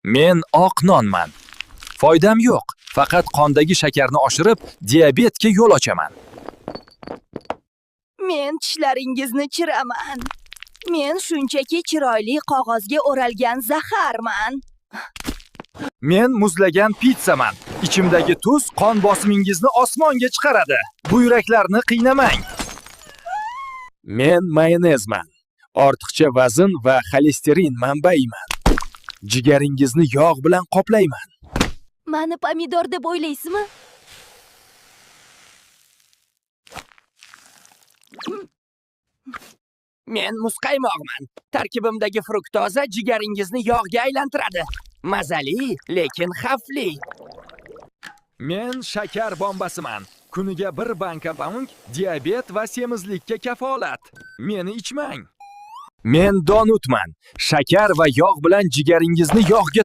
Men oq nonman. Foydam yo'q. Faqat qondagi shakarni oshirib, diabetga yo'l ochaman. Men tishlaringizni chiraman. Men shunchaki chiroyli qog'ozga o'ralgan zaharman. Men muzlagan pizzaman. Ichimdagi tuz qon bosimingizni osmonga chiqaradi. Buyraklarni qiynamang. Men mayonezman. Ortiqcha vazn va xolesterin manbaiman. Jigaringizni yog' bilan qoplayman. Mani pomidor deb o'ylaysizmi? Men muzqaymoqman. Tarkibimdagi fruktoza jigaringizni yog'ga aylantiradi. Mazali, lekin xavfli. Men shakar bombasiman. Kuniga bir banka pamuk diabet va semizlikka kafolat. Meni ichmang. Men donutman. Shakar va yog' bilan jigaringizni yog'ga